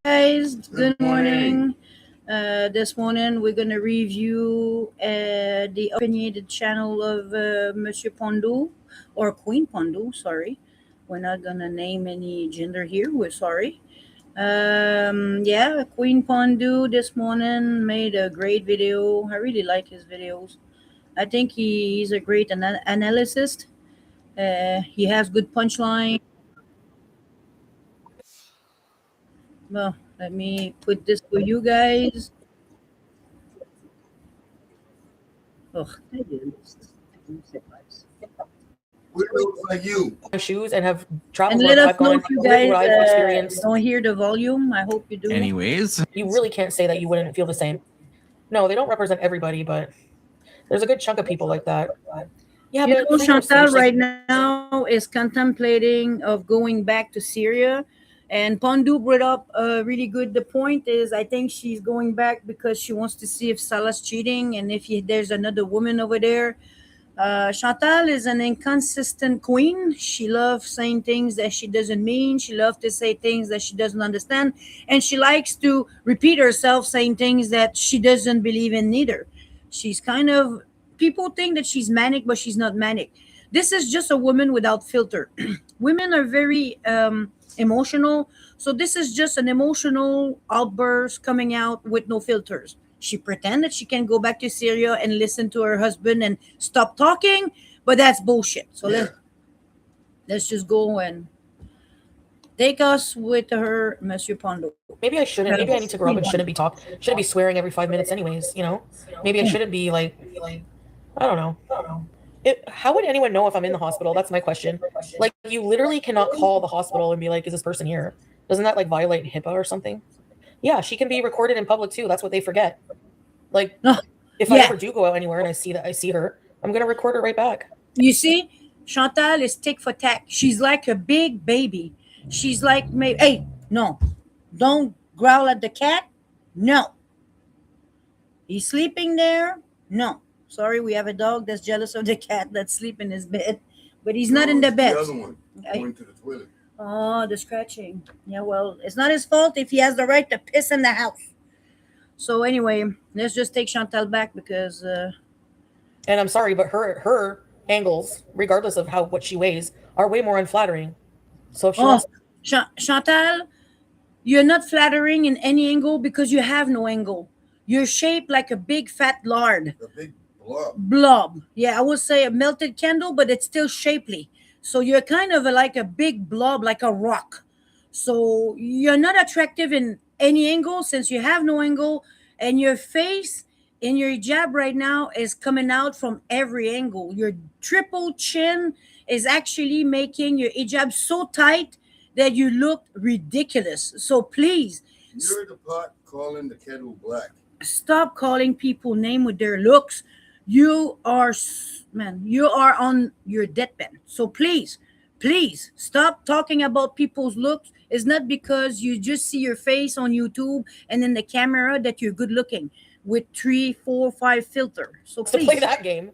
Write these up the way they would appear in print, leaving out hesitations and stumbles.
Guys, good morning. This morning we're gonna review the opinionated channel of Monsieur Pondu or Queen Pondu. Sorry, we're not gonna name any gender here. We're sorry. Yeah, Queen Pondu this morning made a great video. I really like his videos. I think he's a great analyst. He has good punchline. Well, let me put this for you guys. Oh, We look like you. shoes and have and traveled let where us I've know gone, if you lived guys what I've experienced. don't hear the volume. I hope you do. Anyways, You really can't say that you wouldn't feel the same. No, they don't represent everybody, but there's a good chunk of people like that. Yeah, You but know, freedom of Chantal speech, like, right now is contemplating of going back to Syria. And Pondu brought up really good. The point is, I think she's going back because she wants to see if Salah's cheating and if there's another woman over there. Chantal is an inconsistent queen. She loves saying things that she doesn't mean. She loves to say things that she doesn't understand. And she likes to repeat herself saying things that she doesn't believe in neither. She's kind of, people think that she's manic, but she's not manic. This is just a woman without filter. Women are very emotional. So this is just an emotional outburst coming out with no filters. She pretend that she can go back to Syria and listen to her husband and stop talking, but that's bullshit. So let's just go and take us with her, Monsieur Pondo. maybe I shouldn't. Maybe I need to grow up and shouldn't be swearing every 5 minutes, anyways. Maybe I shouldn't be like, I don't know. How would anyone know if I'm in the hospital? That's my question. Like, you literally cannot call the hospital and be like, "Is this person here?" Doesn't that like violate HIPAA or something? Yeah, she can be recorded in public too. That's what they forget. Like, Oh, if I yeah, ever do go out anywhere and I see her, I'm gonna record her right back. you see, Chantal is tick for tack. She's like a big baby. She's like, hey, no, don't growl at the cat. No, he's sleeping there. No, sorry, we have a dog that's jealous of the cat that's sleeping in his bed, but he's not in the bed. The other one going to the toilet. Oh, the scratching. Yeah, well, it's not his fault if he has the right to piss in the house. So anyway, let's just take Chantal back because And I'm sorry, but her angles, regardless of how what she weighs, are way more unflattering. So if she oh, wants, Chantal, you're not flattering in any angle because you have no angle. You're shaped like a big fat lard. A big blob. Blob. Yeah, I would say a melted candle, but it's still shapely. So you're kind of like a big blob, like a rock. So you're not attractive in any angle since you have no angle, and your face in your hijab right now is coming out from every angle. Your triple chin is actually making your hijab so tight that you look ridiculous. So please You're the pot calling the kettle black. stop calling people name with their looks. You are man, you are on your deathbed. So please stop talking about people's looks. It's not because you just see your face on YouTube and in the camera that you're good looking with 3 4 5 filter. So to play please, that game,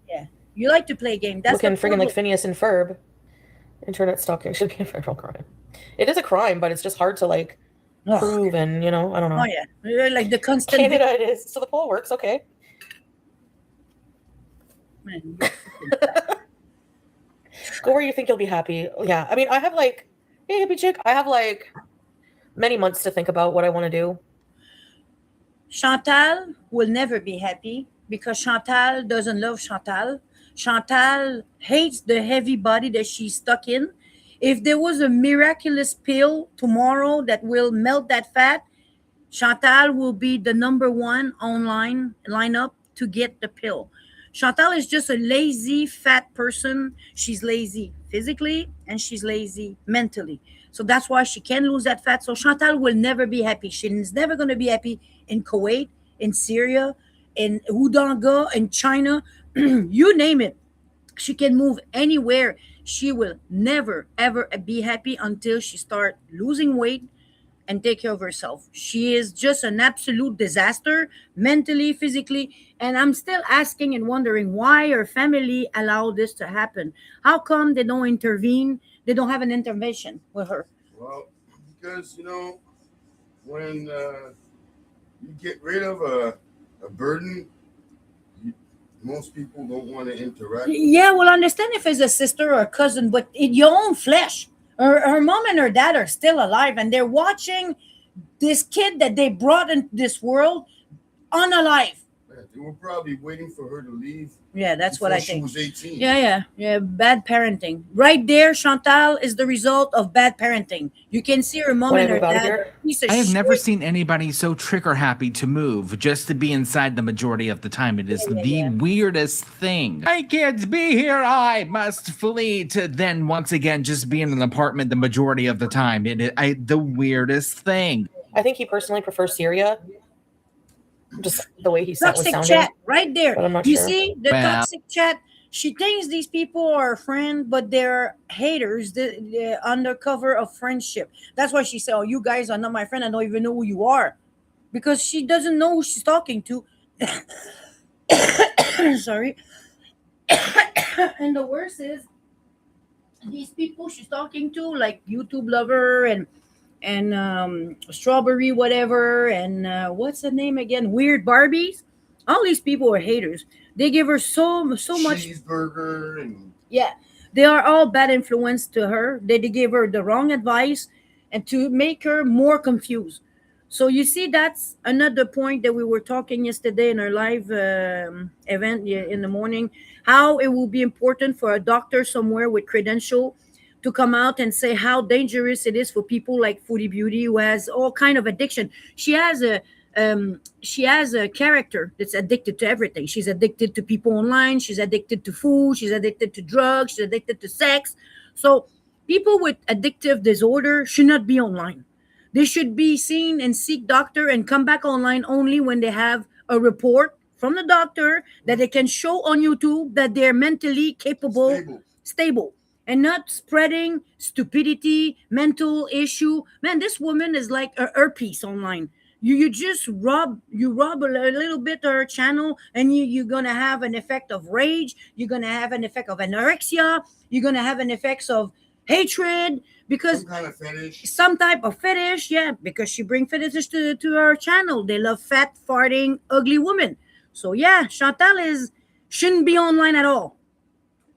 yeah, you like to play a game. That's looking the friggin' like problem. Phineas and Ferb, internet stalking should be a federal crime. It is a crime, but it's just hard to like Oh, prove, and I don't oh know. yeah, you're like the constant Canada it is. So the poll works, okay. man. Go where you think you'll be happy. Yeah, I mean, I have like, hey, hippie chick, I have like many months to think about what I want to do. Chantal will never be happy because Chantal doesn't love Chantal. Chantal hates the heavy body that she's stuck in. If there was a miraculous pill tomorrow that will melt that fat, Chantal will be the number one online lineup to get the pill. Chantal is just a lazy fat person. She's lazy physically and she's lazy mentally. So that's why she can lose that fat. So Chantal will never be happy. She's never going to be happy in Kuwait, in Syria, in Udanga, in China. You name it. She can move anywhere. She will never ever be happy until she start losing weight and take care of herself. She is just an absolute disaster mentally, physically. And I'm still asking and wondering why her family allowed this to happen. How come they don't intervene? They don't have an intervention with her. Well, because when you get rid of a burden, most people don't want to interact. Yeah, well, understand if it's a sister or a cousin, but in your own flesh. Her mom and her dad are still alive, and they're watching this kid that they brought into this world unalive. Man, they were probably waiting for her to leave. Yeah, that's what I She think. was 18. Yeah. Bad parenting. Right there, Chantal is the result of bad parenting. You can see her mom When I and her move out of dad. here? Piece of I have shit. never seen anybody so trigger happy to move just to be inside the majority of the time. It is the weirdest thing. I can't be here. I must flee to then once again just be in an apartment the majority of the time. The weirdest thing. I think he personally prefers Syria. Just the way he was Toxic sounding. chat right there. But I'm not You sure. see the Well- toxic chat. She thinks these people are friends, but they're haters. They're under cover of friendship. That's why she said, "Oh, you guys are not my friend. I don't even know who you are," because she doesn't know who she's talking to. Sorry. And the worst is these people she's talking to, like YouTube lover and strawberry whatever and what's the name again, weird Barbies. All these people are haters. They give her so much. Cheeseburger and Yeah, they are all bad influence to her. They gave her the wrong advice and to make her more confused. So you see, that's another point that we were talking yesterday in our live event in the morning. How it will be important for a doctor somewhere with credential to come out and say how dangerous it is for people like Foodie Beauty who has all kind of addiction. She has a character that's addicted to everything. She's addicted to people online. She's addicted to food. She's addicted to drugs. She's addicted to sex. So people with addictive disorder should not be online. They should be seen and seek doctor and come back online only when they have a report from the doctor that they can show on YouTube that they're mentally capable, stable, and not spreading stupidity, mental issue. Man, this woman is like a herpes online. You just rob a little bit of her channel, and you're gonna have an effect of rage. You're gonna have an effect of anorexia. You're gonna have an effect of hatred because some kind of fetish. some type of fetish. Yeah, because she bring fetishes to her channel. They love fat, farting, ugly women. So yeah, Chantal shouldn't be online at all.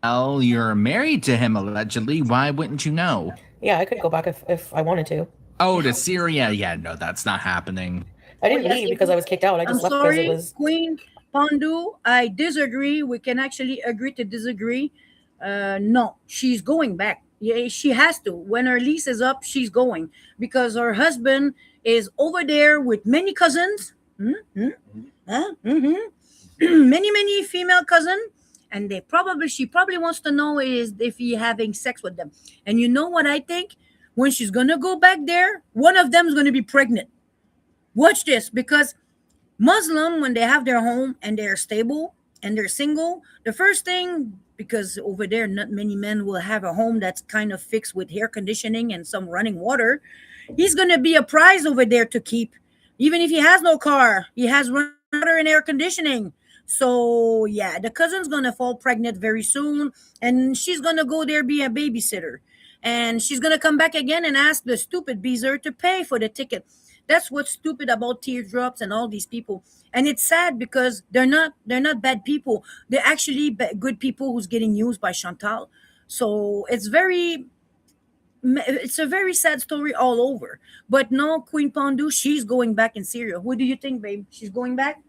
Well, you're married to him allegedly. Why wouldn't you know? Yeah, I could go back if I wanted to. Oh, to Syria? Yeah, no, that's not happening. I didn't yes, leave it because I was kicked out. I I'm just left sorry, because it was. Queen Pandu. I disagree. We can actually agree to disagree. No, she's going back. Yeah, she has to. When her lease is up, she's going because her husband is over there with many cousins. Many female cousin, and she probably wants to know is if he having sex with them. And you know what I think? When she's gonna go back there, one of them is gonna be pregnant. Watch this, because Muslim, when they have their home and they're stable and they're single, the first thing, because over there not many men will have a home that's kind of fixed with air conditioning and some running water, he's gonna be a prize over there to keep. Even if he has no car, he has water and air conditioning. So yeah, the cousin's gonna fall pregnant very soon, and she's gonna go there be a babysitter, and she's gonna come back again and ask the stupid Beezer to pay for the ticket. That's what's stupid about Teardrops and all these people. And it's sad because they're not bad people. They're actually good people who's getting used by Chantal. So it's a very sad story all over. But no, Queen Pandu, she's going back in Syria. What do you think, babe? She's going back?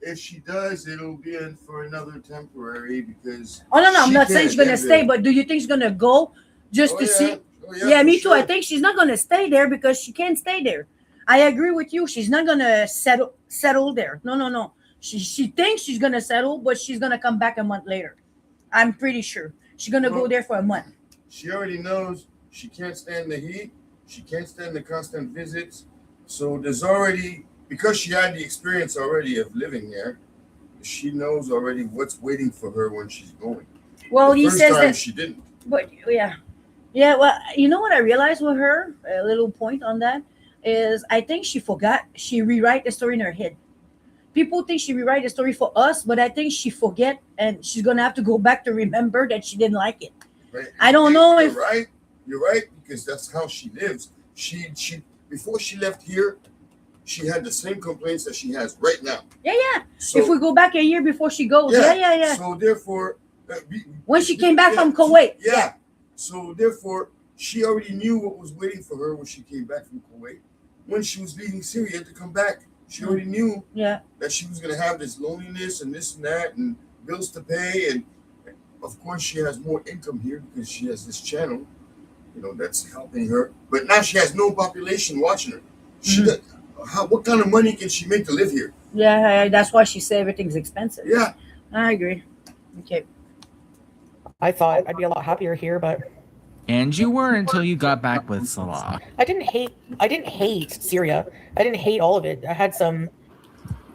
If she does, it'll be in for another temporary because. Oh no, I'm she not saying can't she's gonna live stay, there. but do you think she's gonna go just to see? Yeah, for me too. I sure. think she's not gonna stay there because she can't stay there. I agree with you. She's not gonna settle there. No. She thinks she's gonna settle, but she's gonna come back a month later. I'm pretty sure she's gonna go there for a month. She already knows she can't stand the heat. She can't stand the constant visits. So there's already, because she had the experience already of living there, she knows already what's waiting for her when she's going. Well, The he first says time that. she didn't. But yeah. Well, you know what I realized with her? A little point on that is I think she forgot. She rewrite the story in her head. People think she rewrite the story for us, but I think she forget, and she's gonna have to go back to remember that she didn't like it. Right? I don't know You're if- right. You're right because that's how she lives. She before she left here, she had the same complaints that she has right now. Yeah, yeah. So, If we go back a year before she goes, yeah. So therefore, When she came back from Kuwait. Yeah. So therefore, she already knew what was waiting for her when she came back from Kuwait. When she was leaving Syria to come back, she already knew that she was going to have this loneliness and this and that and bills to pay. And of course, she has more income here because she has this channel, that's helping her. But now she has no population watching her. What kind of money can she make to live here? Yeah, that's why she said everything's expensive. Yeah. I agree. Okay. I thought I'd be a lot happier here, but And you were until you got back with Salah. I didn't hate Syria. I didn't hate all of it. I had some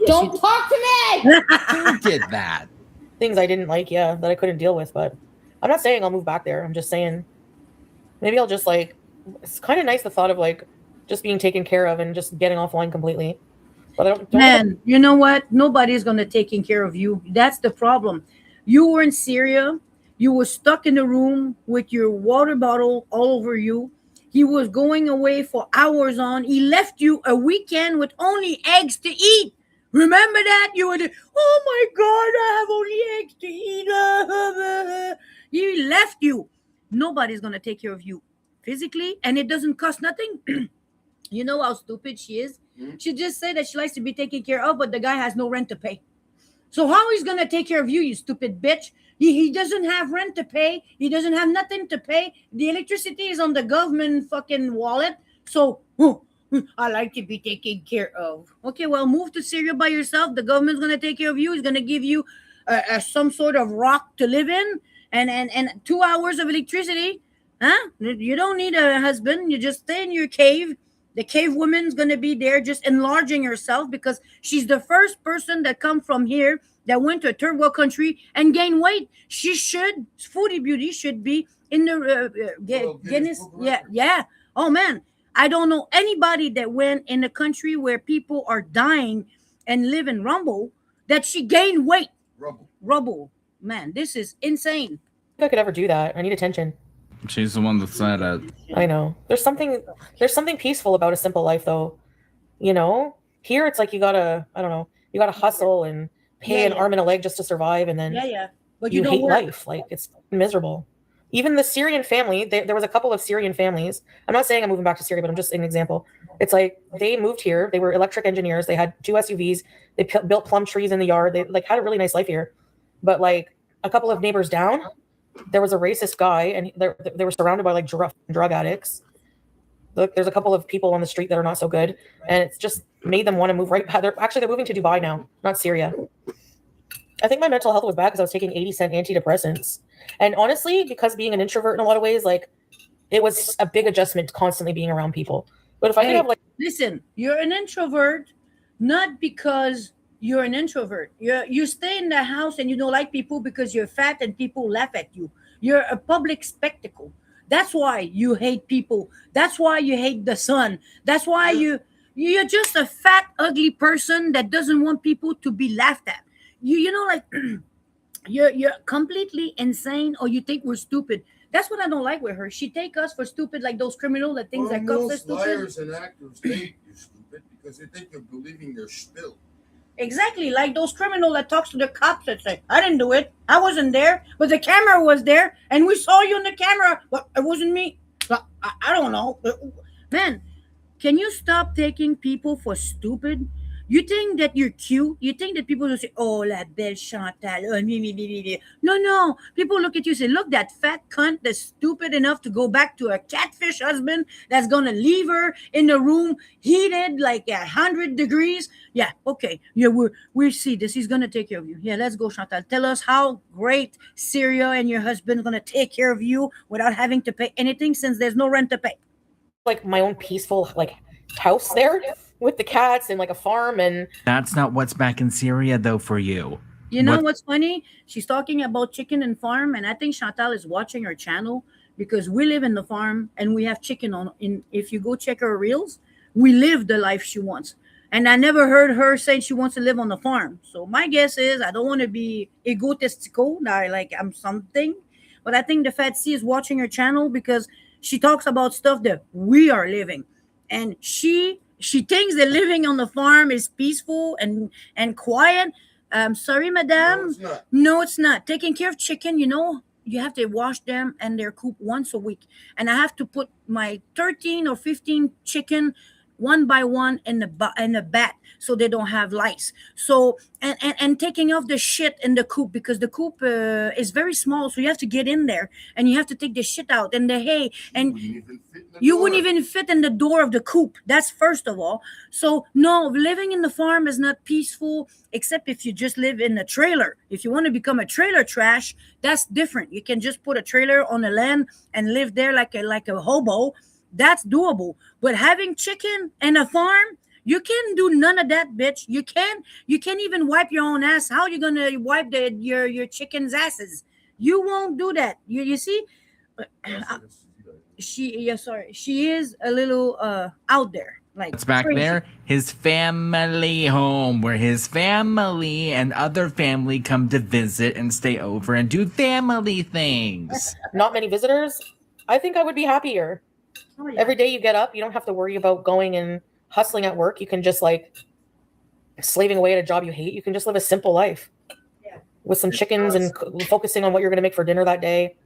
Don't talk to me! Who did that? things I didn't like, that I couldn't deal with, but I'm not saying I'll move back there. I'm just saying maybe I'll just it's kind of nice the thought of just being taken care of and just getting offline completely. But I don't Man, you know what? Nobody's going to take care of you. That's the problem. You were in Syria. You were stuck in the room with your water bottle all over you. He was going away for hours on. He left you a weekend with only eggs to eat. Remember that? You were oh my God, I have only eggs to eat. He left you. Nobody's going to take care of you physically, and it doesn't cost nothing. You know how stupid she is? She just said that she likes to be taken care of, but the guy has no rent to pay. So how he's going to take care of you, you stupid bitch? He doesn't have rent to pay. He doesn't have nothing to pay. The electricity is on the government fucking wallet. So I like to be taken care of. Okay, well, move to Syria by yourself. The government's going to take care of you. He's going to give you some sort of rock to live in and 2 hours of electricity. Huh? You don't need a husband. You just stay in your cave. The cave woman's going to be there just enlarging herself because she's the first person that come from here that went to a third world country and gained weight. She should, Foodie Beauty should be in the Guinness. Yeah. Oh, man. I don't know anybody that went in a country where people are dying and live in rumble that she gained weight. Rubble. Man, this is insane. think I could ever do that. I need attention. She's the one that said it. I know. There's something peaceful about a simple life, though. Here it's like you gotta hustle and pay an arm and a leg just to survive, and then But you don't hate work. life. Like, it's miserable. Even the Syrian family, there was a couple of Syrian families. I'm not saying I'm moving back to Syria, but I'm just an example. It's like they moved here. They were electric engineers. They had 2 SUVs. They built plum trees in the yard. They had a really nice life here. But a couple of neighbors down, there was a racist guy, and they were surrounded by drug addicts. Look, there's a couple of people on the street that are not so good, and it's just made them want to move right back. They're moving to Dubai now, not Syria. I think my mental health was bad because I was taking 80-cent antidepressants. And honestly, because being an introvert in a lot of ways, it was a big adjustment constantly being around people. But if I could have listen, you're an introvert, not because you're an introvert. You stay in the house and you don't like people because you're fat and people laugh at you. You're a public spectacle. That's why you hate people. That's why you hate the sun. That's why you're just a fat, ugly person that doesn't want people to be laughed at. You're completely insane, or you think we're stupid. That's what I don't like with her. She take us for stupid, like those criminals that thinks that cops are Most stupid. liars and actors think you're stupid because they think you're believing their spill. Exactly, like those criminals that talks to the cops that say, I didn't do it. I wasn't there, but the camera was there, and we saw you on the camera. But it wasn't me. I don't know. Man, can you stop taking people for stupid? You think that you're cute? You think that people will say, oh, la belle Chantal. Oh, me. No. People look at you and say, look, that fat cunt that's stupid enough to go back to a catfish husband that's going to leave her in the room heated like 100 degrees. Yeah, okay. Yeah, we see this. He's going to take care of you. Yeah, let's go, Chantal. Tell us how great Syria and your husband going to take care of you without having to pay anything since there's no rent to pay. my own peaceful house there with the cats and a farm, and That's not what's back in Syria, though, for you. You know what's funny? She's talking about chicken and farm, and I think Chantal is watching her channel because we live in the farm and we have chicken if you go check her reels, we live the life she wants. And I never heard her say she wants to live on the farm. So my guess is, I don't want to be egotistical, I'm something, but I think the Fat C is watching her channel because she talks about stuff that we are living. And she She thinks that living on the farm is peaceful and quiet. Sorry, No, madam. it's not. No, it's not. Taking care of chicken, you have to wash them and their coop once a week. And I have to put my 13 or 15 chicken one by one in a bat so they don't have lice. So and taking off the shit in the coop because the coop is very small, so you have to get in there and you have to take the shit out and the hay and Wouldn't even fit in the you door. wouldn't even fit in the door of the coop. That's first of all. So no, living in the farm is not peaceful, except if you just live in a trailer. If you want to become a trailer trash, that's different. You can just put a trailer on the land and live there like a hobo. That's doable. But having chicken and a farm, you can do none of that, bitch. You can't even wipe your own ass. How you gonna wipe your chicken's asses? You won't do that. You see? She is a little out there, like What's back crazy. there? His family home, where his family and other family come to visit and stay over and do family things. Not many visitors. I think I would be happier. Oh, yeah. Every day you get up, you don't have to worry about going and hustling at work. You can just like slaving away at a job you hate. You can just live a simple life Yeah. with some chickens and focusing on what you're going to make for dinner that day.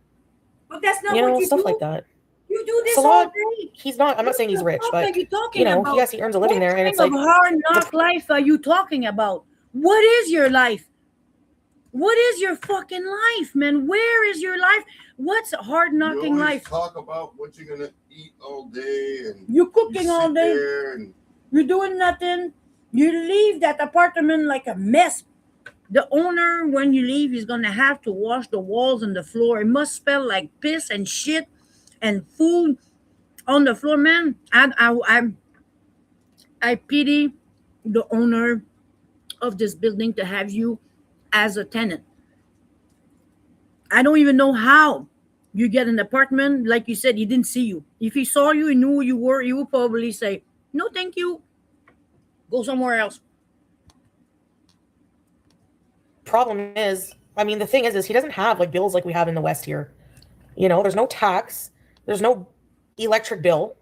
But that's not You what know, you stuff do. like that. You do this It's a all lot. day. He's not. I'm not saying he's rich, What but are you talking you know, about? yes, he earns a living What there, and kind it's like of hard knock life are you talking about? What is your life? What is your fucking life, man? Where is your life? What's a hard You knocking always life? talk about what you're gonna eat all day, and You you cooking all sit day. there and You're doing nothing. You leave that apartment like a mess. The owner, when you leave, is gonna have to wash the walls and the floor. It must smell like piss and shit and food on the floor, man. I pity the owner of this building to have you as a tenant. I don't even know how you get an apartment. Like you said, he didn't see you. If he saw you and knew who you were, he would probably say, "No, thank you. Go somewhere else." problem is, I mean, the thing is he doesn't have like bills like we have in the West here. You know, there's no tax, there's no electric bill,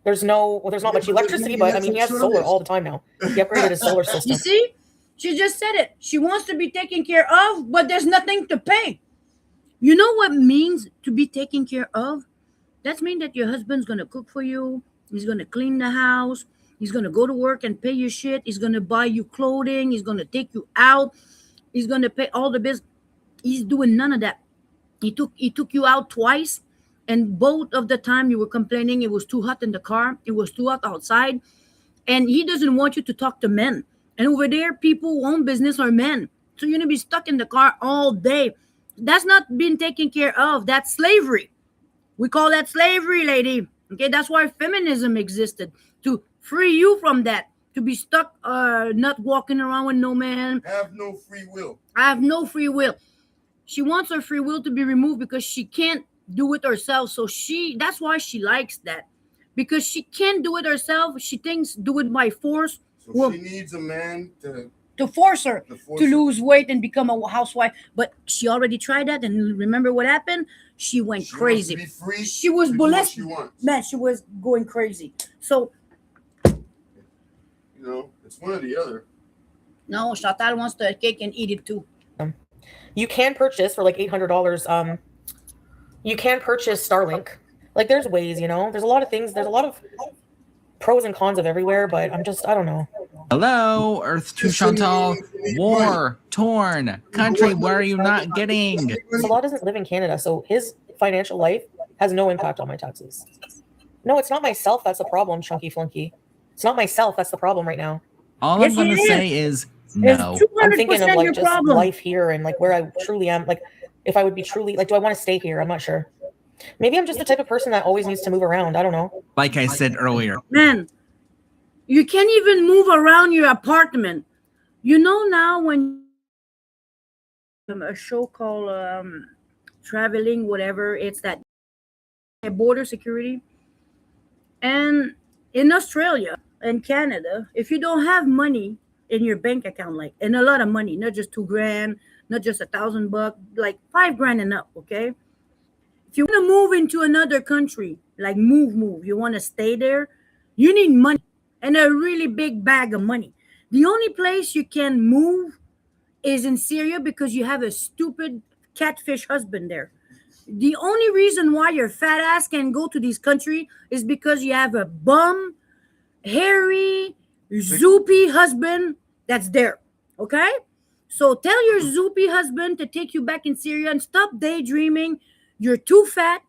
there's not much electricity, but I mean, he has solar all the time now. He upgraded his solar system. You see, she just said it. She wants to be taken care of, but there's nothing to pay. You know what means to be taken care of? That means that your husband's gonna cook for you. He's gonna clean the house. He's gonna go to work and pay your shit. He's gonna buy you clothing. He's gonna take you out. He's gonna pay all the bills. He's doing none of that. He took you out twice, and both of the time you were complaining it was too hot in the car. It was too hot outside, and he doesn't want you to talk to men. And over there, people who own business are men. So you're gonna be stuck in the car all day. That's not being taken care of. That's slavery. We call that slavery, lady. Okay, that's why feminism existed, to free you from that, to be stuck, not walking around with no man. have no free will. I have no free will. She wants her free will to be removed because she can't do it herself. So that's why she likes that, because she can't do it herself. She thinks do it by force. So Well, she needs a man to force her to force to her. lose weight and become a housewife. But she already tried that, and remember what happened? She went She wants to crazy. be free She was to do what molested. she wants. Man, she was going crazy. So You know, it's one or the other. no, Chantal wants the cake and eat it too. You can purchase for like $800. You can purchase Starlink. Like, there's ways, you know. There's a lot of things. There's a lot of pros and cons of everywhere, but I don't know. Hello, Earth to Chantal. War torn country. Where are you not getting? Salah doesn't live in Canada, so his financial life has no impact on my taxes. No, it's not myself that's the problem, Chunky Flunky. It's not myself that's the problem right now. All Yes, I'm going it to is. say is It's no. 200% I'm thinking of like your just problem. life here and like where I truly am. Like, if I would be truly like, do I want to stay here? I'm not sure. Maybe I'm just the type of person that always needs to move around. I don't know. Like I said earlier, Man, you can't even move around your apartment. You know now when a show called Traveling, whatever, it's that border security. And in Australia and Canada, if you don't have money in your bank account, like, and a lot of money, not just $2,000, not just $1,000, like $5,000 and up, okay? If you want to move into another country, like move, you want to stay there, you need money. and a really big bag of money. The only place you can move is in Syria because you have a stupid catfish husband there. The only reason why your fat ass can go to this country is because you have a bum, hairy, zoopy husband that's there. Okay? So tell your zoopy husband to take you back in Syria and stop daydreaming. You're too fat,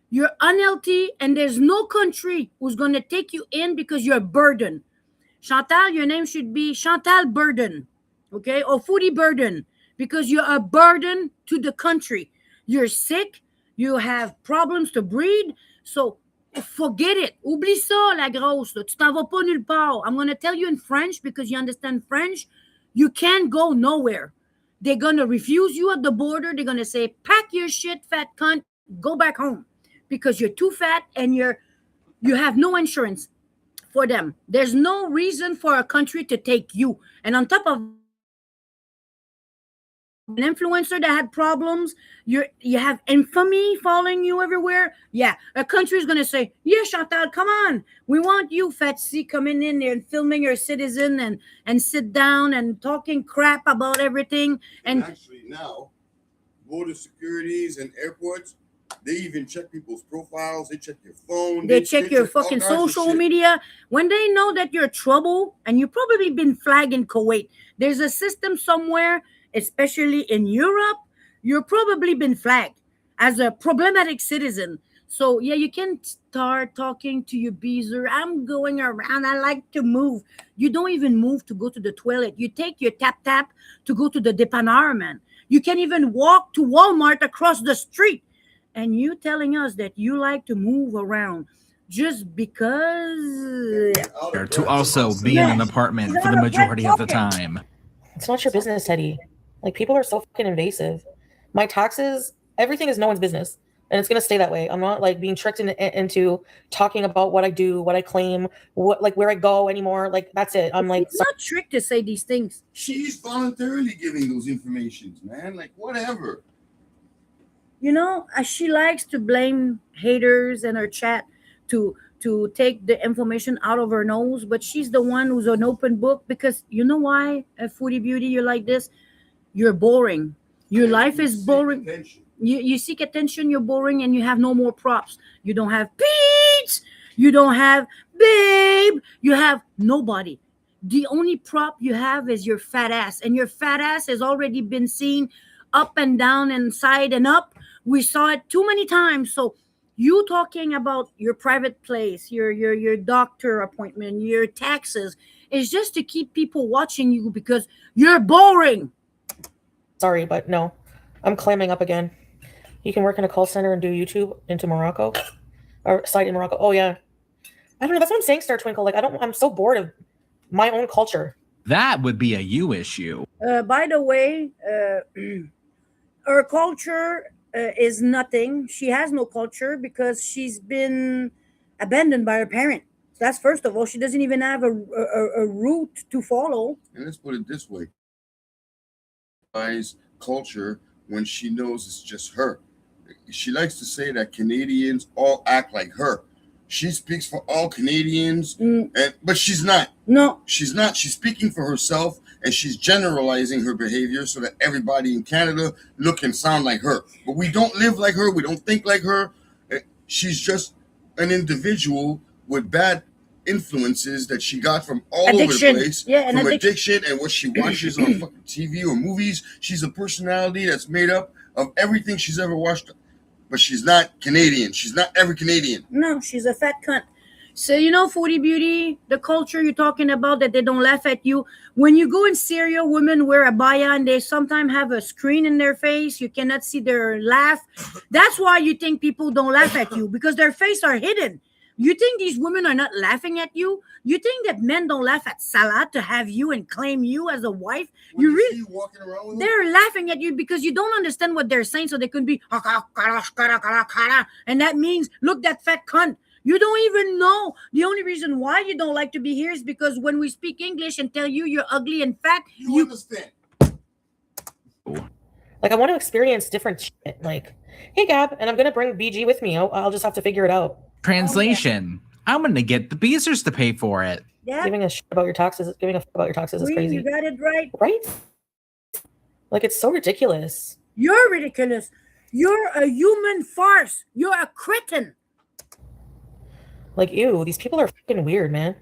you're unhealthy, and there's no country who's going to take you in because you're a burden. Chantal, your name should be Chantal Burden, okay? Or Foodie Burden, because you're a burden to the country. You're sick, you have problems to breathe, so forget it. Oublie ça, la grosse. Là. Tu t'en vas pas nulle part. I'm going to tell you in French because you understand French. You can't go nowhere. They're going to refuse you at the border. They're going to say, pack your shit, fat cunt, go back home because you're too fat and you have no insurance for them. There's no reason for a country to take you. And on top of an influencer that had problems, you have infamy following you everywhere. Yeah, a country is going to say, yeah, Chantal, come on. We want you, Fatsy, coming in there and filming your citizen and sit down and talking crap about everything. And actually now, border securities and airports, they even check people's profiles. They check your phone. They check your all fucking kinds of social shit. media. When they know that you're trouble and you've probably been flagged in Kuwait, there's a system somewhere, especially in Europe, you've probably been flagged as a problematic citizen. So yeah, you can start talking to your beezer. I'm going around. I like to move. You don't even move to go to the toilet. You take your tap to go to the dépanneur, man. You can even walk to Walmart across the street. And you telling us that you like to move around just because To also be in an apartment for the majority of the time. It's not your business, Teddy. Like, people are so fucking invasive. My taxes, everything is no one's business. And it's going to stay that way. I'm not like being tricked into talking about what I do, what I claim, what, like, where I go anymore. Like, that's it. I'm like, it's not trick to say these things. She's voluntarily giving those informations, man. Like, whatever. You know, she likes to blame haters in her chat to take the information out of her nose, but she's the one who's an open book because you know why, Foodie Beauty, you're like this? You're boring. Your life is boring. You seek attention, you're boring, and you have no more props. You don't have Pete. You don't have Babe. You have nobody. The only prop you have is your fat ass, and your fat ass has already been seen up and down and side and up. We saw it too many times. So you talking about your private place, your doctor appointment, your taxes is just to keep people watching you because you're boring. sorry, but no, I'm clamming up again. You can work in a call center and do YouTube into Morocco or site in Morocco. Oh yeah. I don't know. That's what I'm saying, Star Twinkle. Like, I'm so bored of my own culture. That would be a you issue. By the way, her culture is nothing. She has no culture because she's been abandoned by her parent. That's first of all. She doesn't even have a route to follow. And let's put it this way: culture when she knows it's just her. She likes to say that Canadians all act like her. She speaks for all Canadians, but she's not. No, she's not. She's speaking for herself, and she's generalizing her behavior so that everybody in Canada look and sound like her. But we don't live like her. We don't think like her. She's just an individual with bad influences that she got from all addiction. Over the place. Yeah, from addiction and what she watches on fucking TV or movies. She's a personality that's made up of everything she's ever watched. But she's not Canadian. She's not every Canadian. No, she's a fat cunt. So, you know, Foodie Beauty, the culture you're talking about, that they don't laugh at you. When you go in Syria, women wear abaya and they sometimes have a screen in their face. You cannot see their laugh. That's why you think people don't laugh at you, because their face are hidden. You think these women are not laughing at you? You think that men don't laugh at Salah to have you and claim you as a wife? You really walking around with they're laughing at you because you don't understand what they're saying, so they could be and that means look, that fat cunt. You don't even know. The only reason why you don't like to be here is because when we speak English and tell you you're ugly and fat, you understand. Like, I want to experience different shit. Like, hey Gab, and I'm gonna bring BG with me. I'll just have to figure it out. Translation. I'm gonna get the Beezers to pay for it. Yeah, Giving a shit about your taxes. Giving a fuck about your taxes is you crazy, got it right. right? Like it's so ridiculous. You're ridiculous. You're a human farce. You're a cretin. Like, ew, these people are fucking weird, man.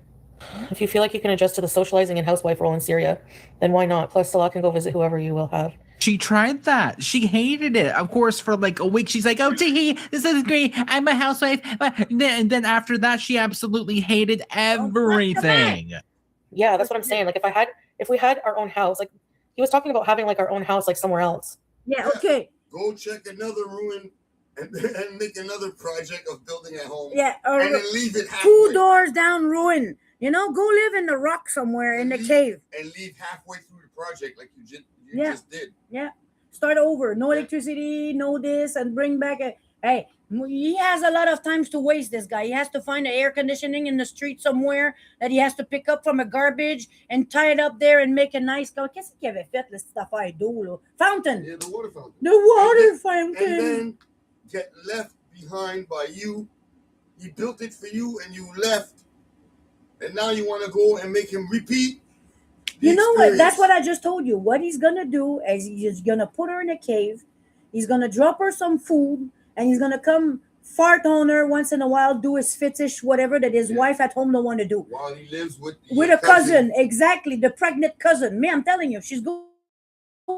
If you feel like you can adjust to the socializing and housewife role in Syria, then why not? Plus, Salah can go visit whoever you will have. She tried that. She hated it. Of course, for like a week, she's like, "Oh, Tahi, this is great. I'm a housewife." And then after that, she absolutely hated everything. Yeah, that's what I'm saying. Like, if we had our own house, like he was talking about having like our own house, like somewhere else. Yeah, okay. Go check another ruin and make another project of building a home. Yeah, or And then leave it halfway. 2 doors down ruin. You know, go live in the rock somewhere in the cave. And leave halfway through the project like you Yeah. just did. Yeah. Start over. No electricity, no this, and bring back a. Hey, he has a lot of times to waste, this guy. He has to find the air conditioning in the street somewhere that he has to pick up from a garbage and tie it up there and make a nice. Qu'est-ce qu'il avait fait, cette affaire d'eau, là? Fountain. Yeah, the water fountain. The water And fountain. then get left behind by you. He built it for you and you left. And now you want to go and make him repeat. the You know what? That's experience. what I just told you. What he's gonna do is he's gonna put her in a cave. He's gonna drop her some food, and he's gonna come fart on her once in a while, do his fetish, whatever that his Yeah. wife at home don't want to do. While he lives with With your a cousin, exactly, the pregnant cousin. Me, I'm telling you, she's going.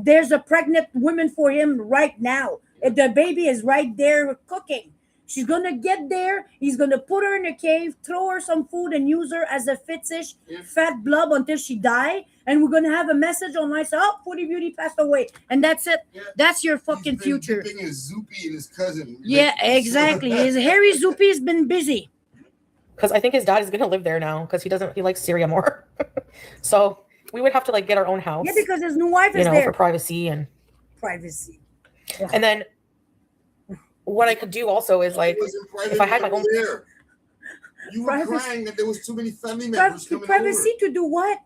There's a pregnant woman for him right now. The baby is right there cooking. She's gonna get there. He's gonna put her in a cave, throw her some food, and use her as a fetish, Yeah. fat blob until she die. And we're gonna have a message online say, "Oh, Footy Beauty passed away," and that's it. Yeah. That's your He's fucking been future. dipping his Zoopy and his cousin. Yeah, exactly. His hairy Zoopy's been busy. Because I think his dad is gonna live there now because he likes Syria more. So we would have to like get our own house, Yeah, because his new wife you is know, there. for privacy Privacy. and then what I could do also is like It was in private if I had my over own- there. You were Privacy. crying that there was too many family members coming Privacy to do what?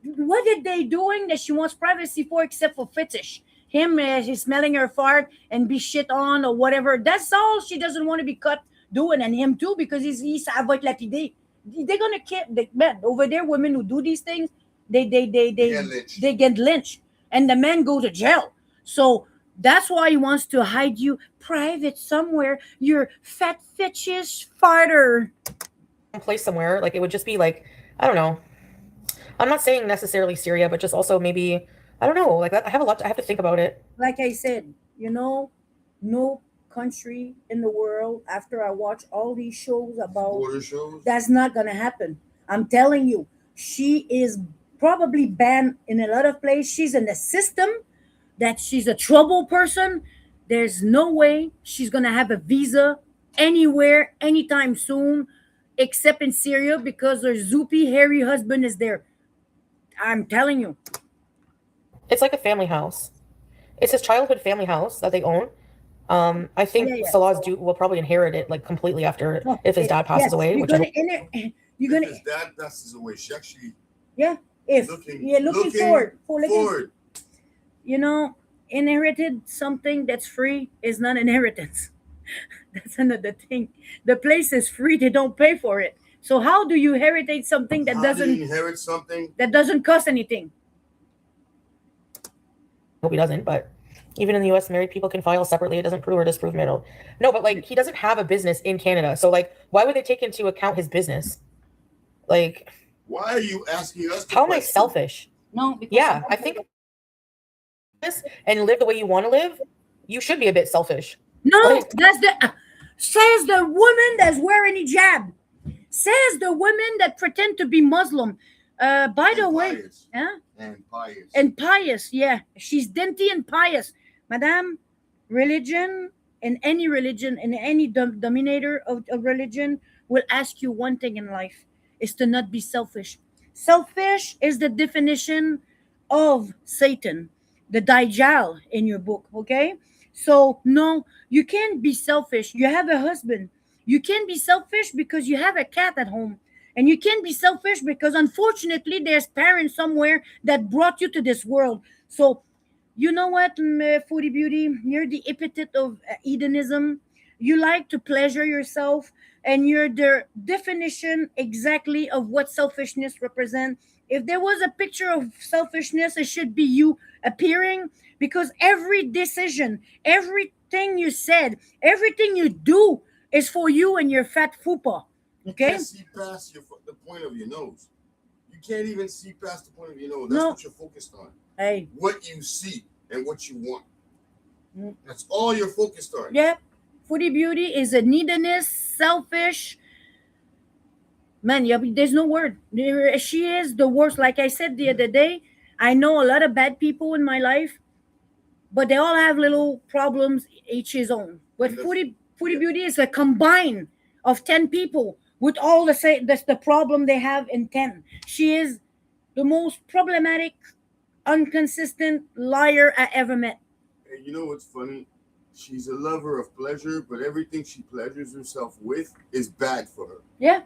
What are they doing that she wants privacy for except for fetish? Him, she's smelling her fart and be shit on or whatever. That's all she doesn't want to be caught doing, and him too, because he's ça va être lapidé. They're gonna kill. Man, over there, women who do these things, they get lynched. they get lynched, and the men go to jail. So that's why he wants to hide you private somewhere. You're fat fetish farter. place somewhere, like it would just be like, I don't know. I'm not saying necessarily Syria, but just also maybe, I don't know, like that. I have to think about it. Like I said, no country in the world, after I watch all these shows about, Border shows. that's not gonna happen. I'm telling you, she is probably banned in a lot of places. She's in the system, that she's a trouble person. There's no way she's gonna have a visa anywhere anytime soon, except in Syria, because her zoopy hairy husband is there. I'm telling you. It's like a family house. It's his childhood family house that they own. I think Yeah. Salah's will probably inherit it like completely after if his dad passes Yes, away. You're Which I gonna, hope. you're If gonna, his dad passes away, she actually if looking looking forward, forward. Inherited something that's free is not inheritance. That's another thing. The place is free; they don't pay for it. So how do you inherit something that How do doesn't you inherit something? cost anything? Hope he doesn't, but even in the US, married people can file separately. It doesn't prove or disprove marital. No, but like he doesn't have a business in Canada. So like why would they take into account his business? Like, Why are you asking us? how am I selfish? No. Because Yeah, I think this and live the way you want to live, you should be a bit selfish. No, Like- that's the says the woman that's wearing hijab. Says the women that pretend to be Muslim. By the way, pious. huh? And pious. And pious, yeah. She's dainty and pious. Madame, religion and any religion and any dominator of religion will ask you one thing in life is to not be selfish. Selfish is the definition of Satan, the Dajjal in your book, okay? So, no, you can't be selfish. You have a husband. You can't be selfish because you have a cat at home. And you can't be selfish because unfortunately there's parents somewhere that brought you to this world. So you know what, Foodie Beauty, you're the epithet of hedonism. You like to pleasure yourself. and you're the definition exactly of what selfishness represents. If there was a picture of selfishness, it should be you appearing, because every decision, everything you said, everything you do is for you and your fat fupa. You Okay? can't see past the point of your nose. You can't even see past the point of your nose. That's No. what you're focused on. Hey, What you see and what you want. Mm. That's all you're focused on. yeah, Foodie Beauty is a neediness, selfish. Man, yeah, there's no word. She is the worst. Like I said the other day, I know a lot of bad people in my life, but they all have little problems, each his own. But Yes. Foodie Beauty is a combine of 10 people with all the same. That's the problem they have in 10. She is the most problematic, inconsistent liar I ever met. And you know what's funny? She's a lover of pleasure, but everything she pleasures herself with is bad for her. Yeah,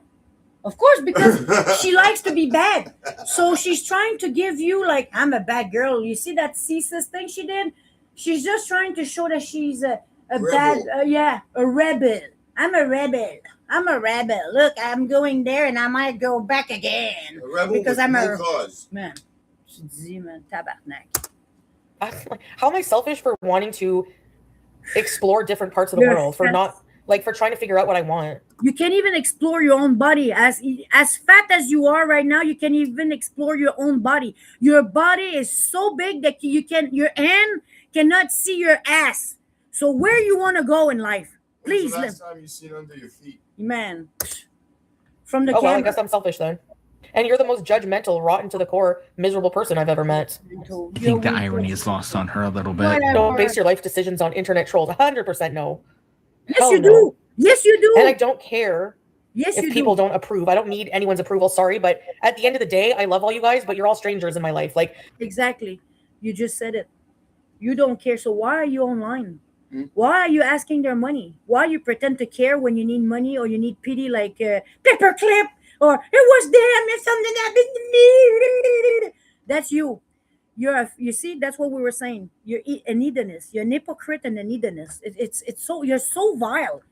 of course, because she likes to be bad. So she's trying to give you like, I'm a bad girl. You see that CSIS thing she did? She's just trying to show that she's a Rebel. bad, a rebel. I'm a rebel. I'm a rebel. Look, I'm going there and I might go back again. A rebel Because with I'm no a- cause. Man, je dis, man, tabarnak. How am I selfish for wanting to explore different parts of the You're world, for fat. not like for trying to figure out what I want? You can't even explore your own body. As fat as you are right now, you can't even explore your own body. Your body is so big that your hand cannot see your ass. So where you want to go in life? When's Please, the last time you seen under your feet? man. From the Oh well, I camera. guess I'm selfish then. And you're the most judgmental, rotten to the core, miserable person I've ever met. I think the irony is lost on her a little bit. Whatever. Don't base your life decisions on internet trolls. 100% no. Yes, Hell you no. do. Yes, you do. And I don't care Yes, if you people do. don't approve. I don't need anyone's approval. Sorry, but at the end of the day, I love all you guys, but you're all strangers in my life. Like, Exactly. You just said it. You don't care. So why are you online? Hmm? Why are you asking their money? Why you pretend to care when you need money or you need pity, like paperclip, or it was them if something happened to me? That's you. You see, that's what we were saying. You're a neediness. You're an hypocrite and a neediness. It's so you're so vile.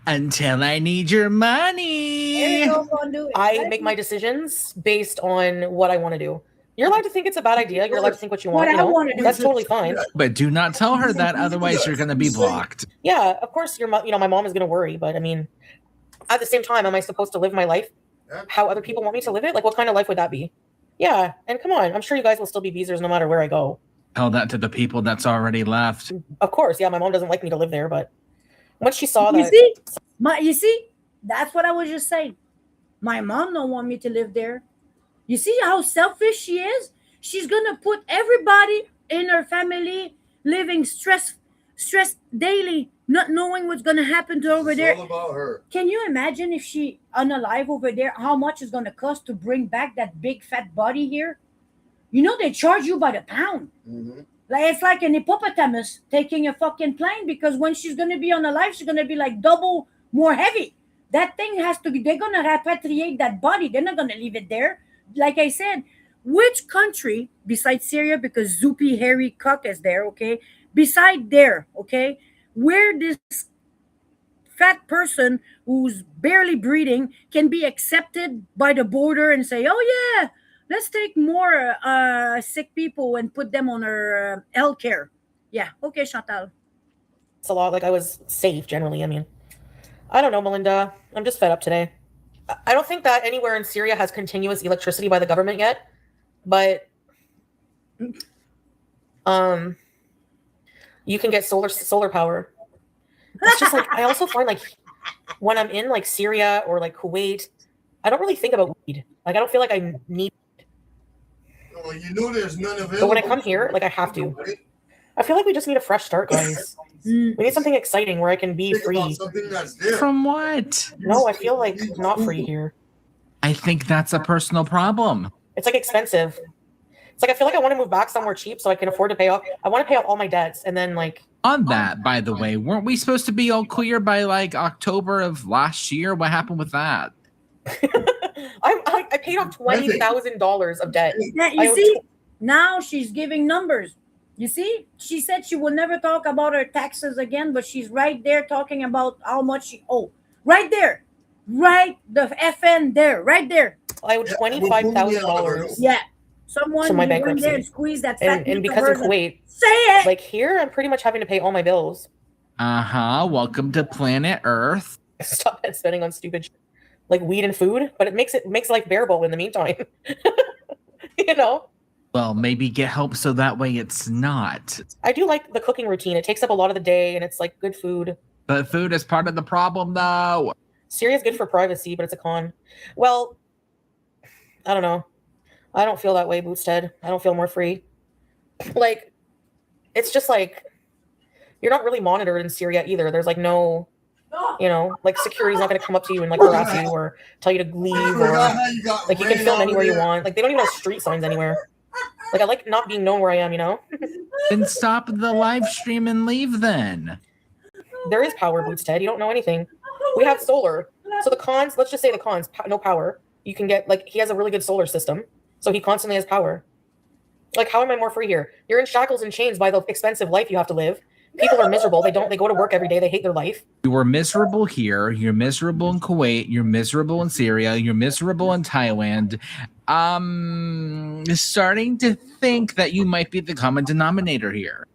Until I need your There money. you go, Fondu. I make my decisions based on what I want to do. You're allowed to think it's a bad idea. You're allowed to think what you What want. You I know? wanna do. That's totally fine. But do not tell her that, otherwise you're going to be blocked. Yeah, of course, my mom is gonna worry, but I mean, at the same time, am I supposed to live my life how other people want me to live it? Like, what kind of life would that be? Yeah, and come on, I'm sure you guys will still be beezers no matter where I go. Tell that to the people that's already left. Of course, yeah, my mom doesn't like me to live there, but once she saw You that, see, you see, that's what I was just saying. My mom don't want me to live there. You see how selfish she is? She's gonna put everybody in her family living stress daily, not knowing what's gonna happen to her over It's there. all about her. Can you imagine if she unalive over there? How much it's gonna cost to bring back that big fat body here? You know they charge you by the pound. Mm-hmm. Like it's like an hippopotamus taking a fucking plane, because when she's gonna be on a life, she's gonna be like double more heavy. That thing has to be. They're gonna repatriate that body. They're not gonna leave it there. Like I said, which country besides Syria, because Zoopy Harry Cock is there, okay? Beside there, okay, where this fat person who's barely breathing can be accepted by the border and say, "Oh yeah, let's take more sick people and put them on our health care." Yeah, okay, Chantal. it's a lot. Like, I was safe generally. I mean, I don't know, Melinda. I'm just fed up today. I don't think that anywhere in Syria has continuous electricity by the government yet, but you can get solar power. It's just like, I also find like when I'm in like Syria or like Kuwait, I don't really think about weed. Like, I don't feel like I need. Oh, you know there's none available. But when I come here, like, I have to. Right? I feel like we just need a fresh start, guys. Mm. We need something exciting where I can be Think about free. something that's there. From what? No, I feel like not free here. I think that's a personal problem. It's like expensive. It's like I feel like I want to move back somewhere cheap so I can afford to pay off. I want to pay off all my debts and then like On that, by the way, weren't we supposed to be all clear by like October of last year? What happened with that? I paid off $20,000 of debt. Yeah, I you owe see, now she's giving numbers. You see, she said she will never talk about her taxes again, but she's right there talking about how much she owe. Right there. Right the FN there. Right there. I owed $25,000 Yeah. Someone to my who went there bankruptcy. and squeezed that fat And neck because of of hers. Kuwait, Say it. like here, I'm pretty much having to pay all my bills. Welcome to planet Earth. Stop spending on stupid shit, like weed and food, but it makes life bearable in the meantime. You know? Well, maybe get help so that way it's not. I do like the cooking routine. It takes up a lot of the day and it's like good food. But food is part of the problem, though. Syria's good for privacy, but it's a con. Well, I don't know. I don't feel that way, Boosted. I don't feel more free. Like, it's just like, you're not really monitored in Syria either. There's like no, you know, like security's not going to come up to you and like harass you or tell you to leave or like you can film anywhere you want. Like they don't even have street signs anywhere. Like I like not being known where I am, you know? Then stop the live stream and leave then. There is power, Boosted. You don't know anything. We have solar. So the cons, let's just say the cons, no power. You can get, like, he has a really good solar system. So he constantly has power. Like, how am I more free here? You're in shackles and chains by the expensive life you have to live. People are miserable. They go to work every day. They hate their life. You were miserable here. You're miserable in Kuwait. You're miserable in Syria. You're miserable in Thailand. Starting to think that you might be the common denominator here.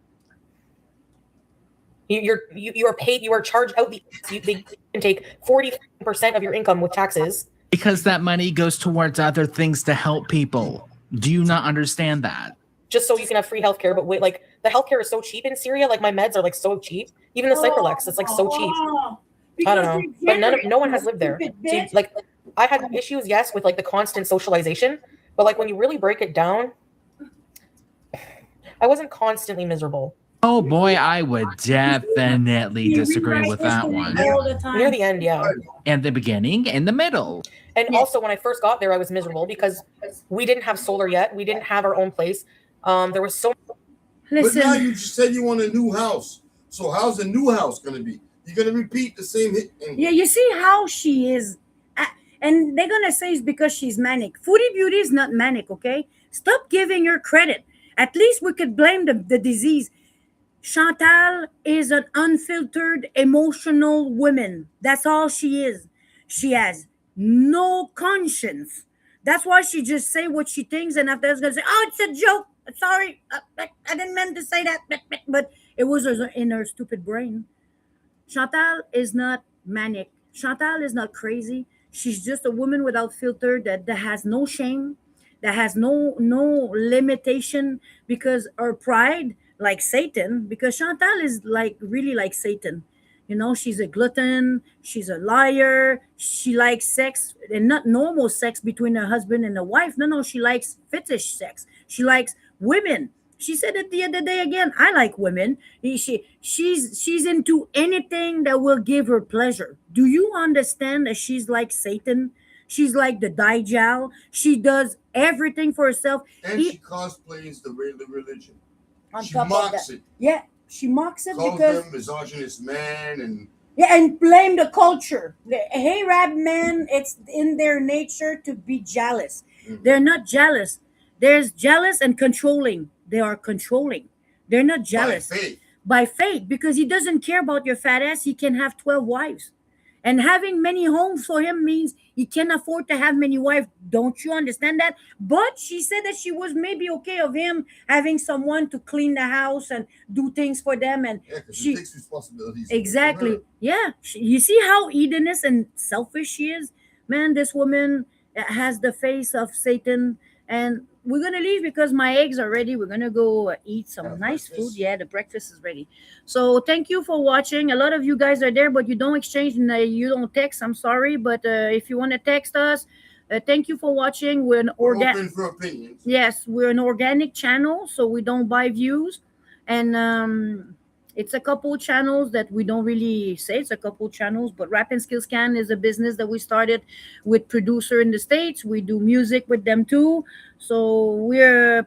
You are paid. You are charged out. They can take 40% of your income with taxes. Because that money goes towards other things to help people. Do you not understand that? Just so you can have free healthcare, but wait, like the healthcare is so cheap in Syria. Like my meds are like so cheap. Even the Cypralex, it's like so cheap. I don't know, but no one has lived there. So, like, I had issues, yes, with like the constant socialization, but like when you really break it down, I wasn't constantly miserable. Oh boy, I would definitely disagree with that one. All the time. Near the end, yeah. And the beginning and the middle. And also when I first got there, I was miserable because we didn't have solar yet. We didn't have our own place. There was so. But now Listen, you just said you want a new house. So how's the new house going to be? You're going to repeat the same hit. yeah, you see how she is. And they're going to say it's because she's manic. Foodie Beauty is not manic, okay? Stop giving her credit. At least we could blame the disease. Chantal is an unfiltered, emotional woman. That's all she is. She has no conscience. That's why she just say what she thinks, and after that's gonna say, "Oh, it's a joke. Sorry, I didn't mean to say that." But it was in her stupid brain. Chantal is not manic. Chantal is not crazy. She's just a woman without filter that has no shame, that has no limitation because her pride, like Satan, because Chantal is like really like Satan. You know, she's a glutton, she's a liar, she likes sex and not normal sex between a husband and a wife. No, she likes fetish sex. She likes women. She said it the other day again. I like women. She's into anything that will give her pleasure. Do you understand that she's like Satan? She's like the Dajjal. She does everything for herself. And she cosplays the religion. On She top of mocks that. it. Yeah, she mocks it Calls because them misogynist man and yeah, and blame the culture. The Arab men, it's in their nature to be jealous. They're not jealous. There's jealous and controlling. They are controlling. They're not jealous by faith. by fate because he doesn't care about your fat ass. He can have 12 wives. And having many homes for him means he can afford to have many wives. Don't you understand that? But she said that she was maybe okay of him having someone to clean the house and do things for them. And Yeah, because she she takes responsibilities. exactly, yeah. You see how hedonist and selfish she is, man. This woman has the face of Satan, and we're gonna leave because my eggs are ready. We're gonna go eat some Have nice breakfast. food. Yeah, the breakfast is ready. So thank you for watching. A lot of you guys are there, but you don't exchange and you don't text. I'm sorry, but if you want to text us, thank you for watching. We're an We're organic. open for opinions. Yes, we're an organic channel, so we don't buy views. And it's a couple channels that we don't really say it's a couple channels, but Rap and Skills Can is a business that we started with producer in the States. We do music with them too. So we're a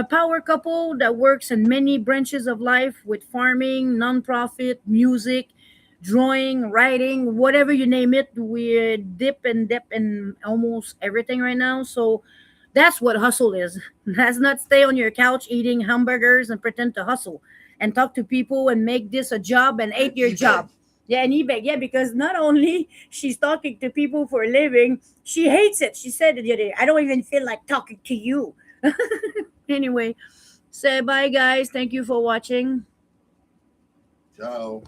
power couple that works in many branches of life with farming, nonprofit, music, drawing, writing, whatever you name it. We dip in almost everything right now. So that's what hustle is. Let's not stay on your couch eating hamburgers and pretend to hustle and talk to people and make this a job and hate your Keep job. Yeah, and eBay. Yeah, because not only she's talking to people for a living, she hates it. She said the other day, I don't even feel like talking to you. Anyway, say bye, guys. Thank you for watching. Ciao.